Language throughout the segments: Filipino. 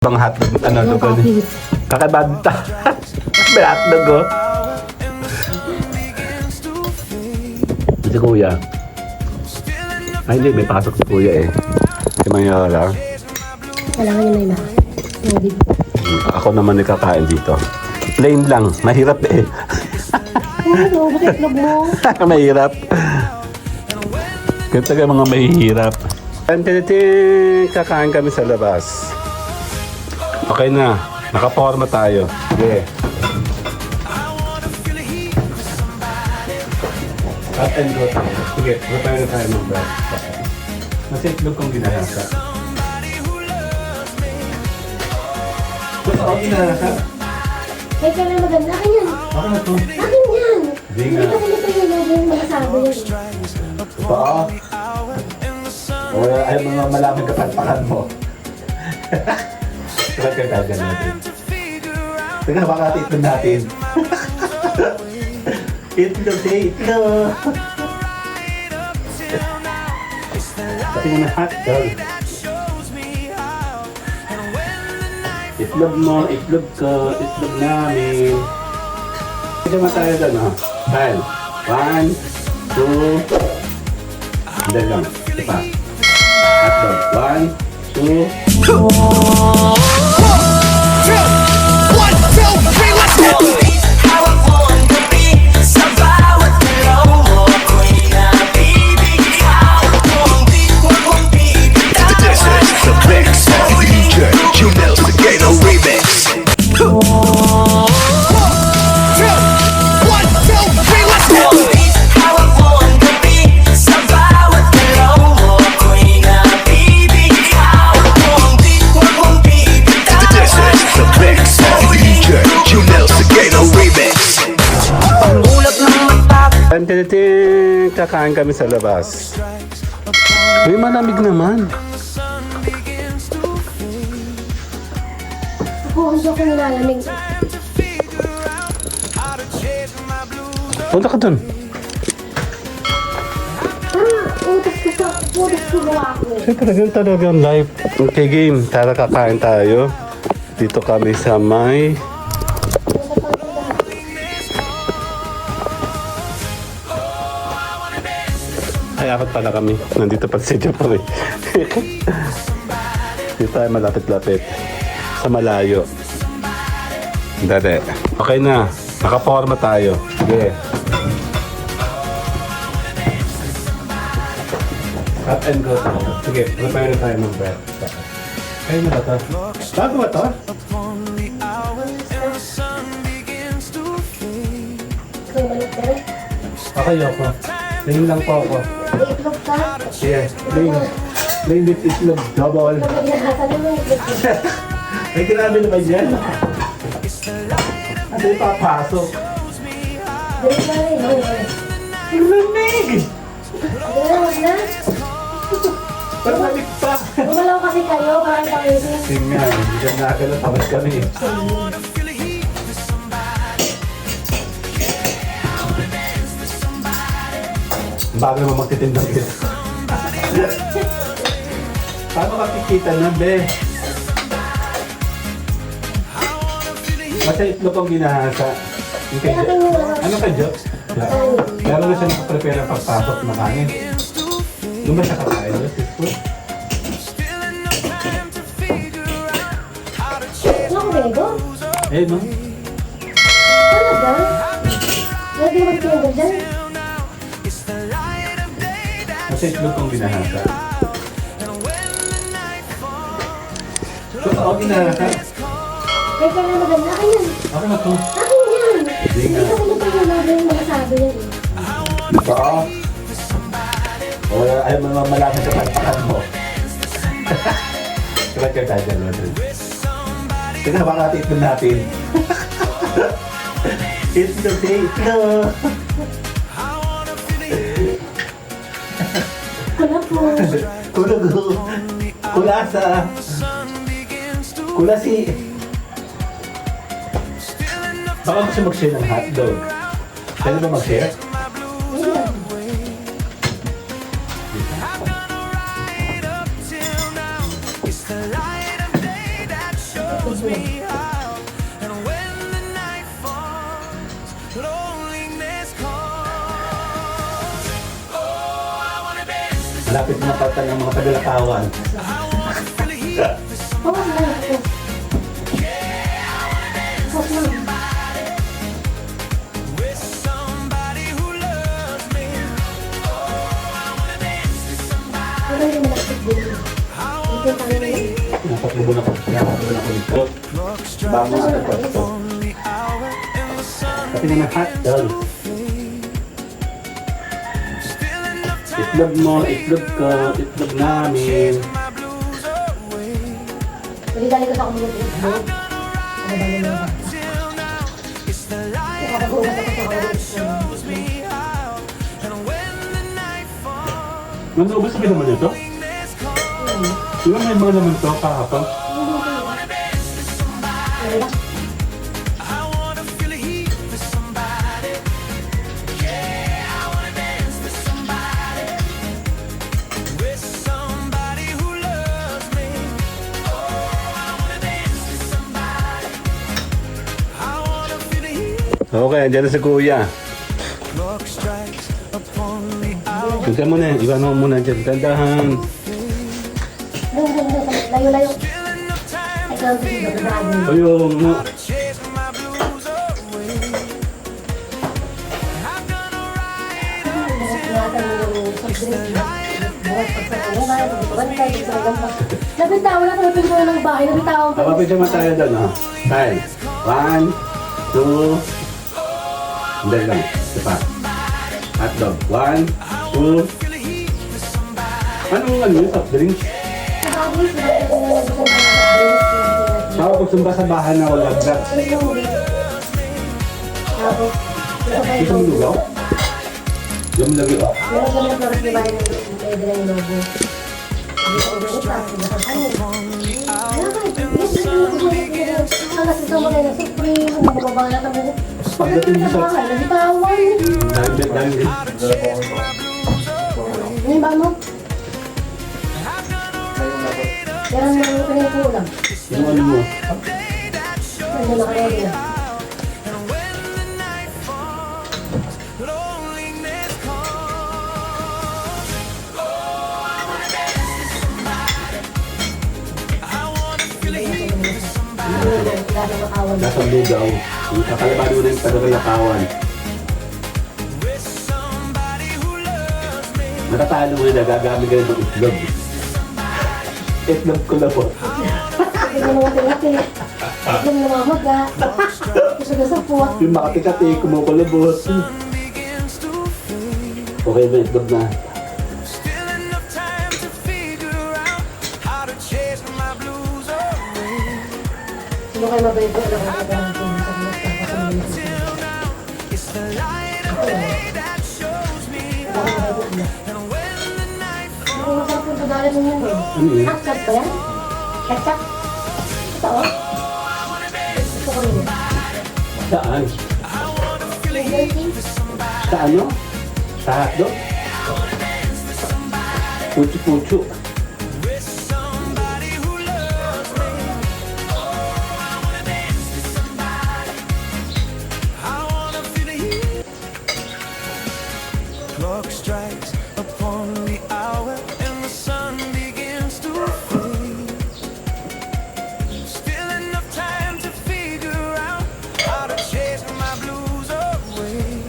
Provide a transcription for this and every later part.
Bang hotdog, ano, lugo ni. Kakabanta. May hotdog, oh. Si Kuya. Ay, hindi. May pasok si Kuya, eh. Si Mayora. Kailangan niya na yung tubig. Ako naman kakain dito. Plain lang. Mahirap, eh. Ano? Bakit itlog mo? Mahirap. Ganito ka mga mahihirap. Kakain kami sa labas. Okay na. Nakaporma tayo. Sige. Cut and go tayo. Sige, prepare na tayo ng breakfast. Nasa itlog kong ginahasa. Gusto ko ginahasa? Ay, kaya maganda. Akin yan. Ako na to. Akin yan. Hindi nga. Hindi kasi nito yung masasabi yan. Ito. O, ay mga malamig kapagpakan mo. Ba't ka gagawin natin? Teka, baka itlog natin. Itlog siya, itlog. Pati mo na hotdog. Itlog mo, itlog ko, itlog namin. Ito mo tayo doon, ha? Kyle. 1, 2. Hindi lang. Ito pa. Hotdog. 1, 2. Kakain kami sa labas. May malamig naman. Ako, hindi ako nilalamig. Punta ka dun. Utos ko pa. Utos ko gawa ako. Siyempre, talagang live. Okay, game. Tara, kakain tayo. Dito kami sa may... Ay, apat pala kami. Nandito pa si Japon, eh. Dito tayo malapit-lapit. Sa malayo. Dali. Okay na. Nakaporma tayo. Sige. Cut and go tayo. Sige, prepare na tayo ng breakfast. Kayo na ba ito? Bago ba ito? Ikaw balik ka rin. Okay, ako. Tingin lang po ako. May itlog ka. Yes. Plain with itlog double. Kapag nahasa naman itlog ka. Ay, grabe naman yan. Ano yung papasok? Dali ka rin. Ang lamig! Hindi na, wag na. Parang lamig pa. Gumalaw kasi kayo. Parang pangisin. Tingnan, hindi ka nakagalaw. Tamad kami. Bago naman magtitindang ito. Paano makikita na, be? Basta itlog ang ginahasa. Okay. Ano ka, Jo? Meron na siya nakaprepare ng pagpasok na kanin. Doon ba siya kakain? Ano ko bego? Eh, no? Talaga? Lagi magtinda dyan? Kasi itlog ang ginahasa. Totoo ginahasa? Ay, kaya maganda. Akin yan. Ako na to. Akin yan. Hindi Hindi nga. kasi nito yung masasabi yan. Totoo? O ay mga malamig sa pagpakan mo. Ba't ka gagawin natin? Teka, baka itlog natin. Itlog siya, itlog. Wala po. Kulugo. Kulasa. Kulasi. Baka gusto mag-share ng hotdog. Pwede ba mag-share? Hindi lang. hotdog mo lang. And when the night falls, loneliness calls. Oh, I wanna dance this. Malapit na patan ng mga tagalakawan. I wanna feel the heat with Oo, wala ako. Hot lang. somebody who loves me. Oh, I wanna dance with somebody. Pero hindi malapit din. Hindi tayo lang. Napatubo na ko. Napatubo na ko dito. Bago sa pagpasto. Only hour and the sun. Pati na hotdog. Still enough time. Itlog mo, itlog ko, itlog namin. My blues away. Pwede dali ko sa community Facebook. Ano ba yun yung bata? Till now, it's the light Nakakagulat ako sa community Facebook. shows me how. And when the night falls, Nandobas ka naman ito? loneliness calls. Di ba may mga naman to kahapon? Wala. I wanna feel the heat with somebody. Yeah, I wanna dance with somebody. With somebody who loves me. Oh, I wanna dance with somebody. I wanna feel the heat. Okay, andyan na si Kuya. Clock strikes upon the hour. Punta mo na, iwan mo muna dyan. Tandahan. Layo-layo. Still enough time Ay, kaya ko dito. Grabe. O yung, to chase my blues away. I've done alright. Nabitawan na kami pinto ng bahay. Nabitawan ko. kapapit naman tayo doon, ha? Tayo. 1, 2, hindi lang. Isa pa. Hotdog. 1, 2. Anong ano yung soft drinks? Tawag ko sumba-sabahan na wala gat. Gusto mo lugaw? Yung lagi, oh. Meron kami na flores ni bahay ng Pedro yung logo. Hindi ko ulit pa. Ang nasa mo na yung Supreme, ang bababa na tabo. Pagdating mo sa... Nabitawan. Dahil din. Ano ba mo? Pero ang mga pinagkulang. Yung ano mo. Ano na kaya nila? And when the night falls, loneliness calls. Oh, I wanna dance with somebody. I wanna feel the heat with somebody. Ano na lalo makawan. Nasa lugaw. Yung kakalabado na yung tagalakawan. With somebody who loves me. Natatalo mo na gagamit ka ng itlog. Itlog ko na po. Hindi mo naman tinati. Hindi mo naman maga. Gusto na sa puwak. Yung makati-kati, kumukulubot. Begins to fade. Okay ba itlog na? Still enough time to figure out how to chase my blues away. Sino kayo mabait ko? Alam ko na ang tulong sa mga kapasalamin ko. Till now, it's the light of day that shows me Ako how. na mabait na. And when the night Hindi ko masarap yung pagdalit mo yun eh. Ano yun? Ketchup ba yan? Ketchup? Ito oh. Gusto ko rin yun. Saan? Yung dirty? Sa ano? Sa hotdog? Pucho-pucho. with somebody who loves me. Oh, I wanna dance with somebody. I wanna feel the heat. Clock strikes upon the hour and the sun begins to fade. Still enough time to figure out how to chase my blues away.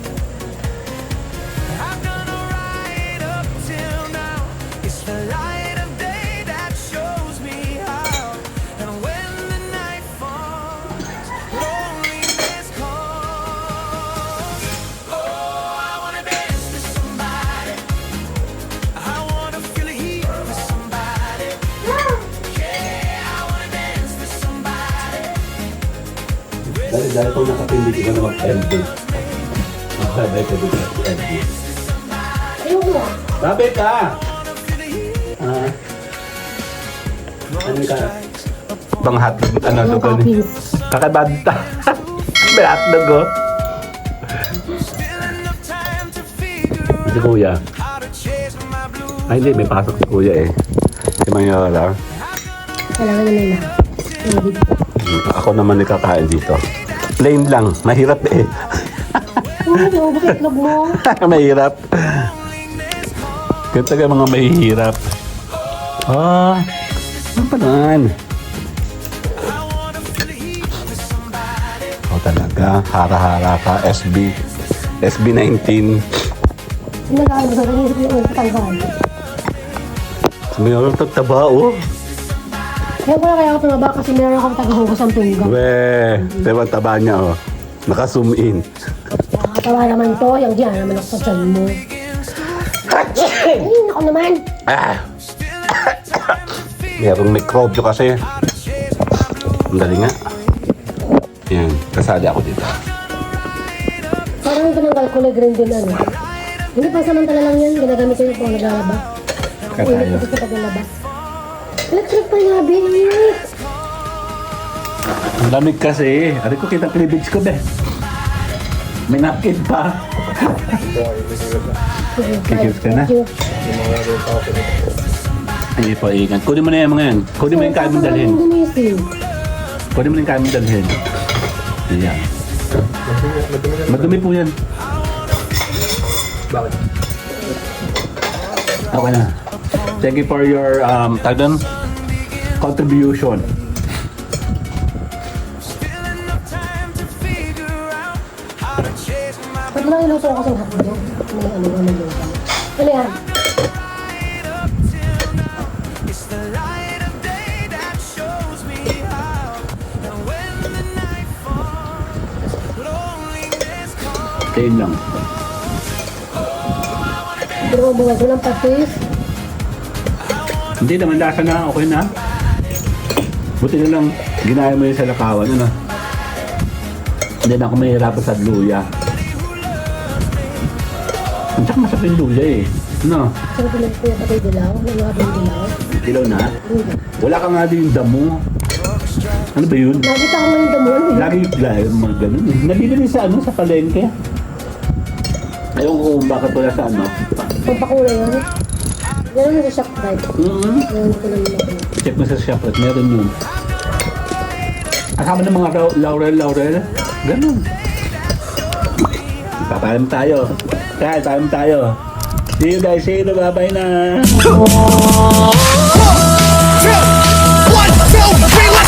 I've done alright up till now. It's the light of day that shows me how. And when the night falls, loneliness calls. Oh, I wanna dance with somebody. I wanna feel the heat with somebody. Yeah, I wanna dance with somebody. Dahil kung nakapindi ka na mag-LD. Makasabay ka dito sa LD. Ayun mo. Sabi ka! Ah. Ano ka? Pang hotdog, ano Yung lugaw ni? toppings. Kakabanta. May hotdog, oh. Still enough time to figure Si Kuya. how to chase my blues. Ay, hindi. May pasok si Kuya, eh. Si Mayora. Kailangan nila na. Ako naman nakakain dito. Plain lang. Mahirap eh. Ano, bakit itlog mo? Mahirap. Kaya taga mga mahihirap. Ah, ano pa naman? O talaga, hara-hara ka, SB19. Nag-aaral mo sa kanisip yung katanggal. Mayroon tagtaba, oh. Kaya pala kaya ako tumaba kasi meron akong tagahugas ng pinggan. Weh, diba taba niya, oh. Naka-zoom in. Nakakatawa naman to, yung diyan naman ako sa tiyan mo. Ay, ako naman. Ah. Merong mikrobyo kasi. Ang dali nga. Yan, kasali ako dito. Parang yung pinanggal ko na green din ano. Hindi pa samantala lang yan, ginagamit ko yung pang naglalaba. Kaya tayo. Gusto pag nalaba. Electric pa nga, baby. Ang lamig kasi. Ari ko kita cleavage ko, be. May napkin pa. Kikis ka na? Thank you. Hindi po, ikan. Kunin mo na yung mga yan. Kunin mo yung kain mong dalhin. Gumising. Kunin mo na yung kain mong dalhin. Ayan. Madumi po yan. Bakit? Okay na. Thank you for your contribution. Ba't lang iluto ko sa hotdog? May ano ba na luto? Ano yan? It's the light of day that shows me how. And when the night falls, loneliness comes. Kain lang. Pero mabuhay ko ng patis. Hindi naman lasa na. Okay na. Buti na lang ginaya mo yun sa lakawan. Ano? Hindi na ako mahirapan sa luya. Ang tsaka masarap yung luya eh. No? Saan ko lang kuya patay dilaw? May mga dilaw? Ilaw na? Hindi. Wala ka nga din yung damo. Ano ba yun? Nakita ko ngayon damo. Lagi yung mga ganun eh. Nabibili sa ano, sa palengke. Ayaw ko kung bakit wala sa ano. Pampakulay yun. Meron na sa shop right. Meron ko lang natin. Check mo sa Shoprat, meron yun. Kasama ng mga laurel. Ganun. Papayam tayo. Kaya, payam tayo. See you guys, see you, bye-bye na. 1, 2, 3,